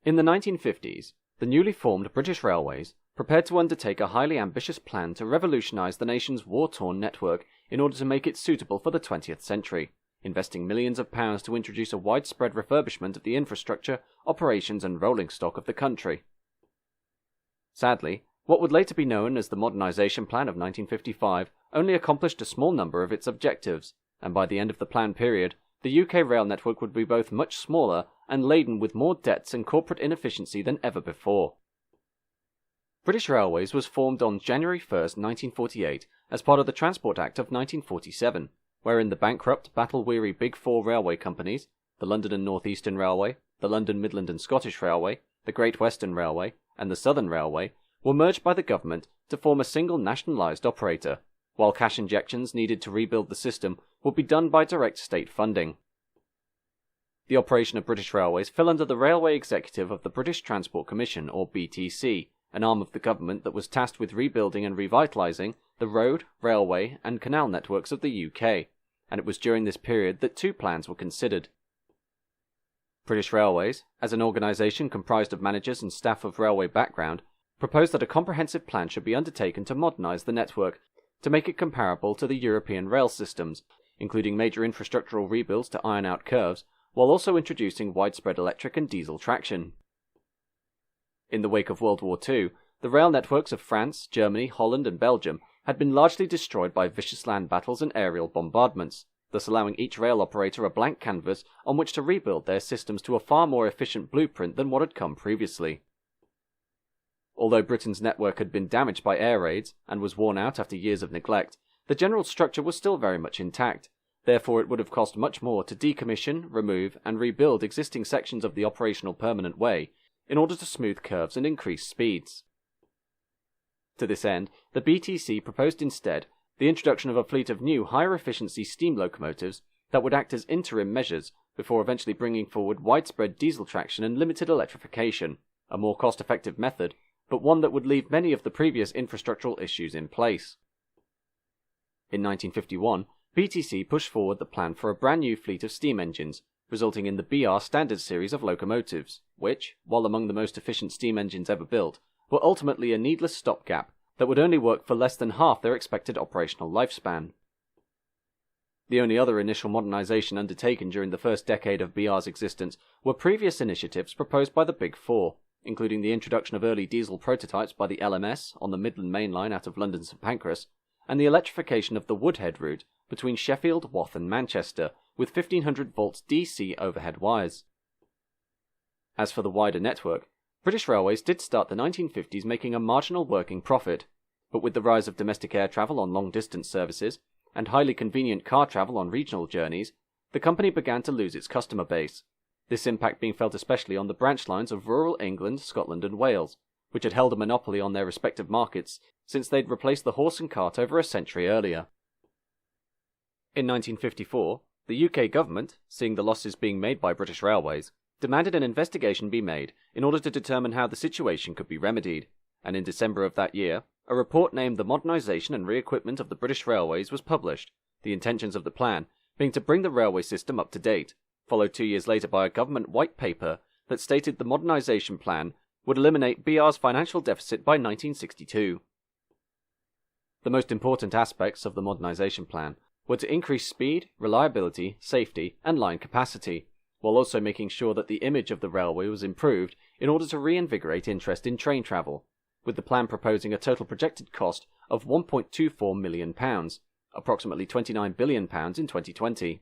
In the 1950s, the newly formed British Railways prepared to undertake a highly ambitious plan to revolutionise the nation's war-torn network in order to make it suitable for the 20th century, investing millions of pounds to introduce a widespread refurbishment of the infrastructure, operations and rolling stock of the country. Sadly, what would later be known as the Modernisation Plan of 1955 only accomplished a small number of its objectives, and by the end of the plan period, the UK rail network would be both much smaller and laden with more debts and corporate inefficiency than ever before. British Railways was formed on January 1, 1948, as part of the Transport Act of 1947, wherein the bankrupt, battle-weary Big Four railway companies, the London and North Eastern Railway, the London Midland and Scottish Railway, the Great Western Railway, and the Southern Railway, were merged by the government to form a single nationalised operator, while cash injections needed to rebuild the system would be done by direct state funding. The operation of British Railways fell under the Railway Executive of the British Transport Commission, or BTC, an arm of the government that was tasked with rebuilding and revitalising the road, railway and canal networks of the UK, and it was during this period that two plans were considered. British Railways, as an organisation comprised of managers and staff of railway background, proposed that a comprehensive plan should be undertaken to modernise the network to make it comparable to the European rail systems, including major infrastructural rebuilds to iron out curves, while also introducing widespread electric and diesel traction. In the wake of World War II, the rail networks of France, Germany, Holland and Belgium had been largely destroyed by vicious land battles and aerial bombardments, thus allowing each rail operator a blank canvas on which to rebuild their systems to a far more efficient blueprint than what had come previously. Although Britain's network had been damaged by air raids and was worn out after years of neglect, the general structure was still very much intact. Therefore, it would have cost much more to decommission, remove, and rebuild existing sections of the operational permanent way in order to smooth curves and increase speeds. To this end, the BTC proposed instead the introduction of a fleet of new higher efficiency steam locomotives that would act as interim measures before eventually bringing forward widespread diesel traction and limited electrification, a more cost-effective method, but one that would leave many of the previous infrastructural issues in place. In 1951, BTC pushed forward the plan for a brand new fleet of steam engines, resulting in the BR Standard series of locomotives, which, while among the most efficient steam engines ever built, were ultimately a needless stopgap that would only work for less than half their expected operational lifespan. The only other initial modernisation undertaken during the first decade of BR's existence were previous initiatives proposed by the Big Four, including the introduction of early diesel prototypes by the LMS on the Midland Main Line out of London St Pancras, and the electrification of the Woodhead route between Sheffield, Wath and Manchester with 1500 volts DC overhead wires. As for the wider network, British Railways did start the 1950s making a marginal working profit, but with the rise of domestic air travel on long-distance services and highly convenient car travel on regional journeys, the company began to lose its customer base, this impact being felt especially on the branch lines of rural England, Scotland and Wales, which had held a monopoly on their respective markets since they'd replaced the horse and cart over a century earlier. In 1954, the UK government, seeing the losses being made by British Railways, demanded an investigation be made in order to determine how the situation could be remedied, and in December of that year, a report named The Modernisation and Re-equipment of the British Railways was published, the intentions of the plan being to bring the railway system up to date, followed 2 years later by a government white paper that stated the modernisation plan would eliminate BR's financial deficit by 1962. The most important aspects of the modernisation plan were to increase speed, reliability, safety and line capacity, while also making sure that the image of the railway was improved in order to reinvigorate interest in train travel, with the plan proposing a total projected cost of £1.24 million, approximately £29 billion in 2020.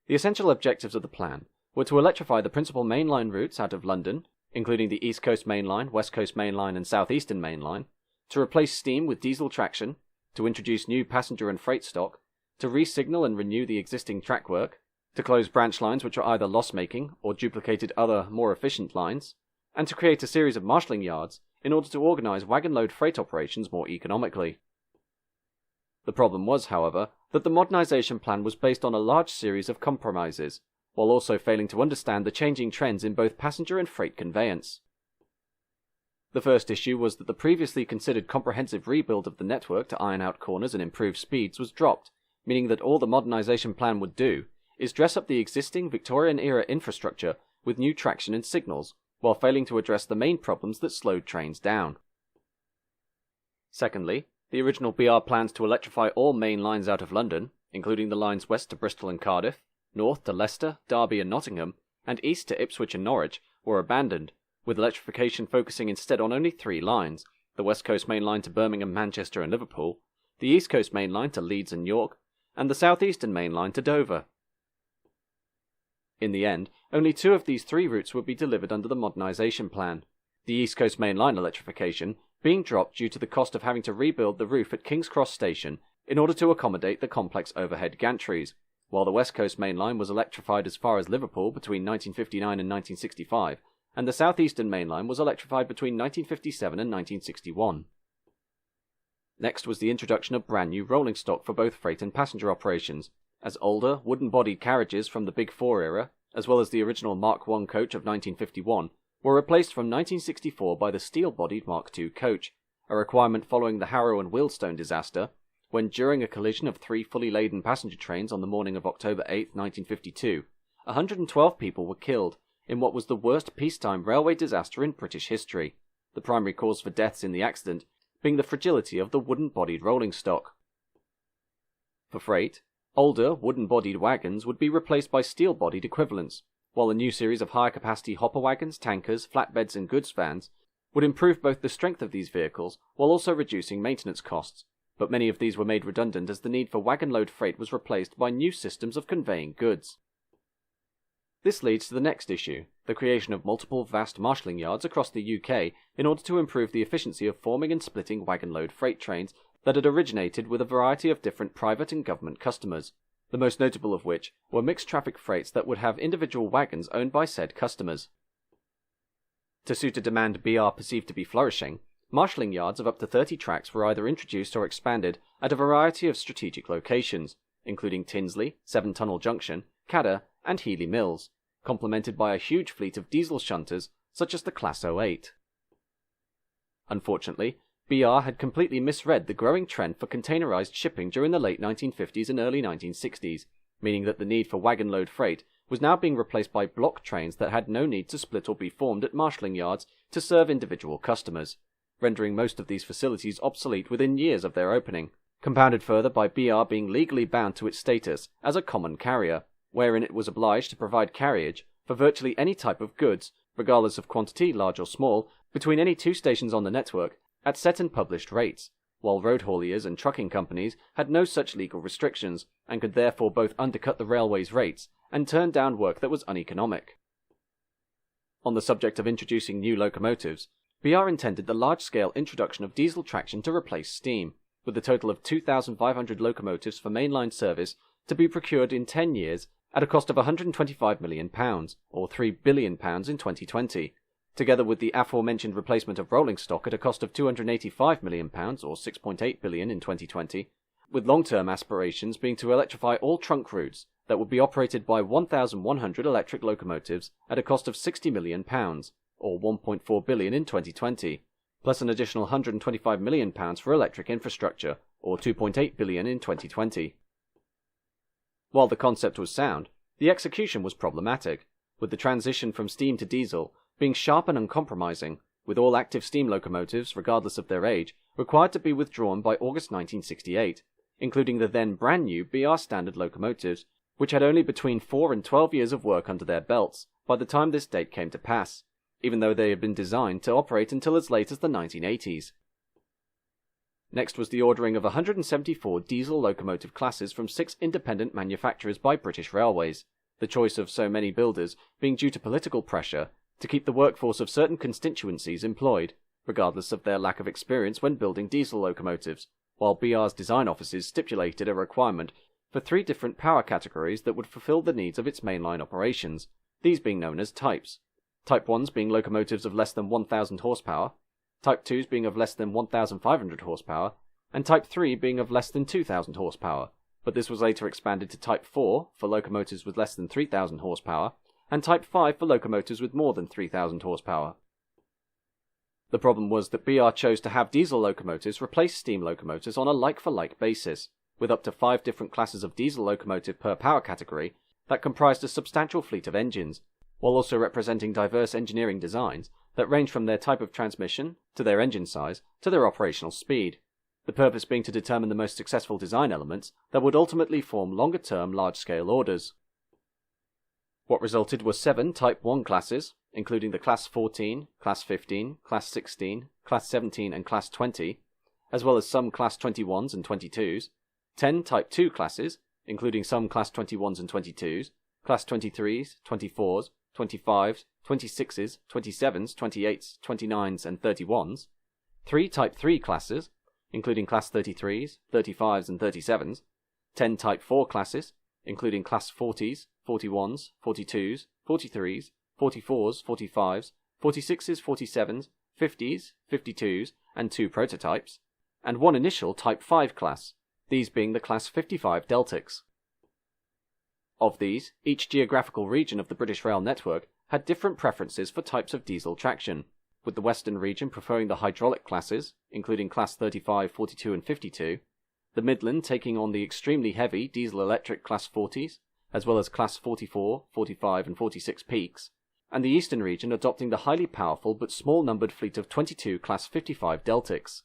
The essential objectives of the plan were to electrify the principal mainline routes out of London, including the East Coast Main Line, West Coast Main Line and South Eastern Main Line, to replace steam with diesel traction, to introduce new passenger and freight stock, to re-signal and renew the existing track work, to close branch lines which are either loss-making or duplicated other, more efficient lines, and to create a series of marshalling yards in order to organise wagon-load freight operations more economically. The problem was, however, that the modernisation plan was based on a large series of compromises, while also failing to understand the changing trends in both passenger and freight conveyance. The first issue was that the previously considered comprehensive rebuild of the network to iron out corners and improve speeds was dropped, meaning that all the modernisation plan would do is dress up the existing Victorian-era infrastructure with new traction and signals, while failing to address the main problems that slowed trains down. Secondly, the original BR plans to electrify all main lines out of London, including the lines west to Bristol and Cardiff, north to Leicester, Derby and Nottingham, and east to Ipswich and Norwich, were abandoned, with electrification focusing instead on only 3 lines: the West Coast Main Line to Birmingham, Manchester and Liverpool, the East Coast Main Line to Leeds and York, and the South Eastern Main Line to Dover. In the end, only 2 of these 3 routes would be delivered under the Modernisation plan, the East Coast Main Line electrification being dropped due to the cost of having to rebuild the roof at King's Cross Station in order to accommodate the complex overhead gantries, while the West Coast Main Line was electrified as far as Liverpool between 1959 and 1965, and the South Eastern Main Line was electrified between 1957 and 1961. Next was the introduction of brand new rolling stock for both freight and passenger operations, as older, wooden-bodied carriages from the Big Four era, as well as the original Mark I coach of 1951, were replaced from 1964 by the steel-bodied Mark II coach, a requirement following the Harrow and Wealdstone disaster, when during a collision of 3 fully laden passenger trains on the morning of October 8, 1952, 112 people were killed in what was the worst peacetime railway disaster in British history, the primary cause for deaths in the accident being the fragility of the wooden-bodied rolling stock. For freight, older, wooden-bodied wagons would be replaced by steel-bodied equivalents, while a new series of higher-capacity hopper wagons, tankers, flatbeds and goods vans would improve both the strength of these vehicles while also reducing maintenance costs, but many of these were made redundant as the need for wagon-load freight was replaced by new systems of conveying goods. This leads to the next issue, the creation of multiple vast marshalling yards across the UK in order to improve the efficiency of forming and splitting wagon-load freight trains that had originated with a variety of different private and government customers, the most notable of which were mixed-traffic freights that would have individual wagons owned by said customers. To suit a demand BR perceived to be flourishing, marshalling yards of up to 30 tracks were either introduced or expanded at a variety of strategic locations, including Tinsley, Seven Tunnel Junction, Cadder, and Heeley Mills, complemented by a huge fleet of diesel shunters such as the Class 08. Unfortunately, BR had completely misread the growing trend for containerized shipping during the late 1950s and early 1960s, meaning that the need for wagon-load freight was now being replaced by block trains that had no need to split or be formed at marshalling yards to serve individual customers, rendering most of these facilities obsolete within years of their opening, compounded further by BR being legally bound to its status as a common carrier, wherein it was obliged to provide carriage for virtually any type of goods, regardless of quantity, large or small, between any 2 stations on the network, at set and published rates, while road hauliers and trucking companies had no such legal restrictions, and could therefore both undercut the railway's rates and turn down work that was uneconomic. On the subject of introducing new locomotives, BR intended the large-scale introduction of diesel traction to replace steam, with a total of 2,500 locomotives for mainline service to be procured in 10 years at a cost of £125 million, or £3 billion in 2020, together with the aforementioned replacement of rolling stock at a cost of £285 million, or £6.8 billion in 2020, with long-term aspirations being to electrify all trunk routes that would be operated by 1,100 electric locomotives at a cost of £60 million, or £1.4 billion in 2020, plus an additional £125 million for electric infrastructure, or £2.8 billion in 2020. While the concept was sound, the execution was problematic, with the transition from steam to diesel being sharp and uncompromising, with all active steam locomotives, regardless of their age, required to be withdrawn by August 1968, including the then brand new BR standard locomotives, which had only between 4 and 12 years of work under their belts by the time this date came to pass, even though they had been designed to operate until as late as the 1980s. Next was the ordering of 174 diesel locomotive classes from 6 independent manufacturers by British Railways, the choice of so many builders being due to political pressure to keep the workforce of certain constituencies employed, regardless of their lack of experience when building diesel locomotives, while BR's design offices stipulated a requirement for 3 different power categories that would fulfill the needs of its mainline operations, these being known as types. Type 1s being locomotives of less than 1,000 horsepower, Type 2s being of less than 1,500 horsepower, and Type 3 being of less than 2,000 horsepower, but this was later expanded to Type 4 for locomotives with less than 3,000 horsepower, and Type 5 for locomotives with more than 3,000 horsepower. The problem was that BR chose to have diesel locomotives replace steam locomotives on a like-for-like basis, with up to 5 different classes of diesel locomotive per power category that comprised a substantial fleet of engines, while also representing diverse engineering designs that range from their type of transmission, to their engine size, to their operational speed, the purpose being to determine the most successful design elements that would ultimately form longer-term large-scale orders. What resulted were 7 Type 1 classes, including the Class 14, Class 15, Class 16, Class 17 and Class 20, as well as some Class 21s and 22s, 10 Type 2 classes, including some Class 21s and 22s, Class 23s, 24s, 25s, 26s, 27s, 28s, 29s and 31s, 3 Type 3 classes, including Class 33s, 35s and 37s, 10 Type 4 classes, including Class 40s, 41s, 42s, 43s, 44s, 45s, 46s, 47s, 50s, 52s, and 2 prototypes, and 1 initial Type 5 class, these being the Class 55 Deltics. Of these, each geographical region of the British rail network had different preferences for types of diesel traction, with the Western region preferring the hydraulic classes, including Class 35, 42 and 52, the Midland taking on the extremely heavy diesel-electric Class 40s, as well as Class 44, 45 and 46 peaks, and the Eastern region adopting the highly powerful but small-numbered fleet of 22 Class 55 Deltics.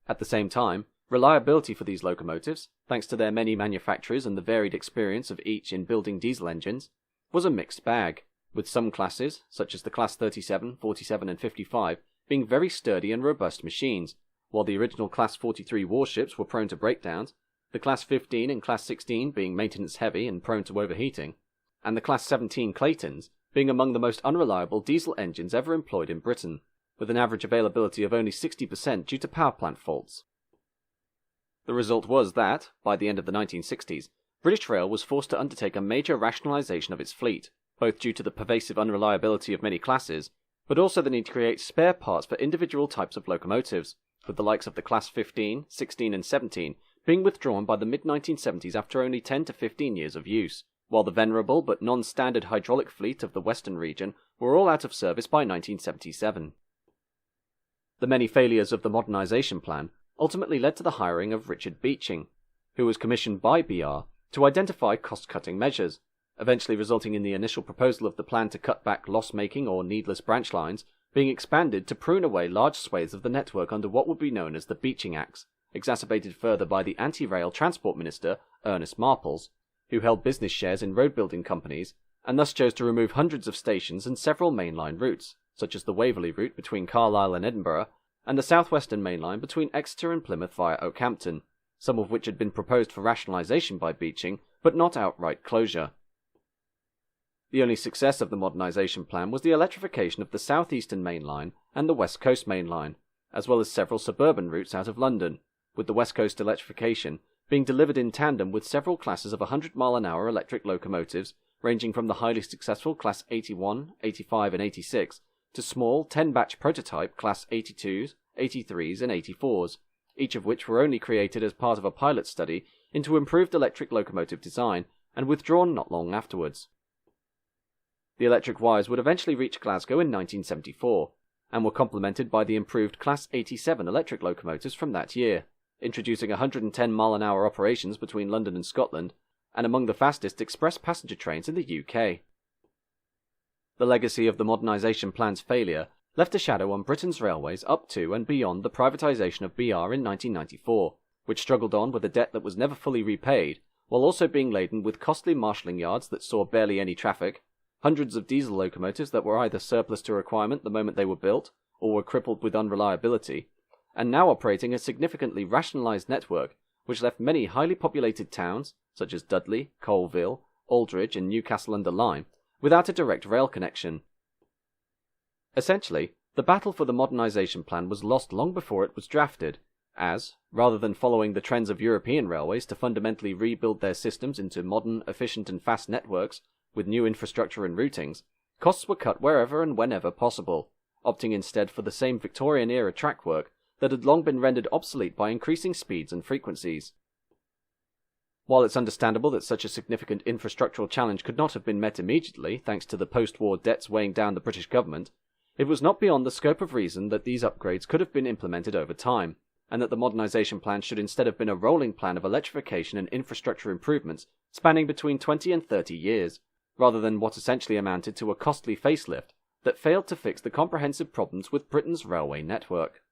At the same time, reliability for these locomotives, thanks to their many manufacturers and the varied experience of each in building diesel engines, was a mixed bag, with some classes, such as the Class 37, 47 and 55, being very sturdy and robust machines, while the original Class 43 warships were prone to breakdowns, the Class 15 and Class 16 being maintenance heavy and prone to overheating, and the Class 17 Claytons being among the most unreliable diesel engines ever employed in Britain, with an average availability of only 60% due to power plant faults. The result was that, by the end of the 1960s, British Rail was forced to undertake a major rationalisation of its fleet, both due to the pervasive unreliability of many classes, but also the need to create spare parts for individual types of locomotives, with the likes of the Class 15, 16 and 17 being withdrawn by the mid-1970s after only 10 to 15 years of use, while the venerable but non-standard hydraulic fleet of the Western region were all out of service by 1977. The many failures of the Modernisation plan ultimately led to the hiring of Richard Beeching, who was commissioned by BR to identify cost-cutting measures, eventually resulting in the initial proposal of the plan to cut back loss-making or needless branch lines being expanded to prune away large swathes of the network under what would be known as the Beeching Acts, exacerbated further by the anti-rail Transport Minister, Ernest Marples, who held business shares in road-building companies, and thus chose to remove hundreds of stations and several mainline routes, such as the Waverley route between Carlisle and Edinburgh, and the southwestern main line between Exeter and Plymouth via Oakhampton, some of which had been proposed for rationalisation by Beeching, but not outright closure. The only success of the modernisation plan was the electrification of the southeastern main line and the west coast main line, as well as several suburban routes out of London, with the west coast electrification being delivered in tandem with several classes of 100-mile-an-hour electric locomotives ranging from the highly successful Class 81, 85 and 86 to small 10-batch prototype Class 82s, 83s and 84s, each of which were only created as part of a pilot study into improved electric locomotive design and withdrawn not long afterwards. The electric wires would eventually reach Glasgow in 1974, and were complemented by the improved Class 87 electric locomotives from that year, introducing 110-mile-an-hour operations between London and Scotland, and among the fastest express passenger trains in the UK. The legacy of the modernisation plan's failure left a shadow on Britain's railways up to and beyond the privatisation of BR in 1994, which struggled on with a debt that was never fully repaid, while also being laden with costly marshalling yards that saw barely any traffic, hundreds of diesel locomotives that were either surplus to requirement the moment they were built, or were crippled with unreliability, and now operating a significantly rationalised network which left many highly populated towns, such as Dudley, Coalville, Aldridge and Newcastle-under-Lyme, without a direct rail connection. Essentially, the battle for the modernisation plan was lost long before it was drafted, as, rather than following the trends of European railways to fundamentally rebuild their systems into modern, efficient and fast networks with new infrastructure and routings, costs were cut wherever and whenever possible, opting instead for the same Victorian-era track work that had long been rendered obsolete by increasing speeds and frequencies. While it's understandable that such a significant infrastructural challenge could not have been met immediately thanks to the post-war debts weighing down the British government, it was not beyond the scope of reason that these upgrades could have been implemented over time, and that the modernisation plan should instead have been a rolling plan of electrification and infrastructure improvements spanning between 20 and 30 years, rather than what essentially amounted to a costly facelift that failed to fix the comprehensive problems with Britain's railway network.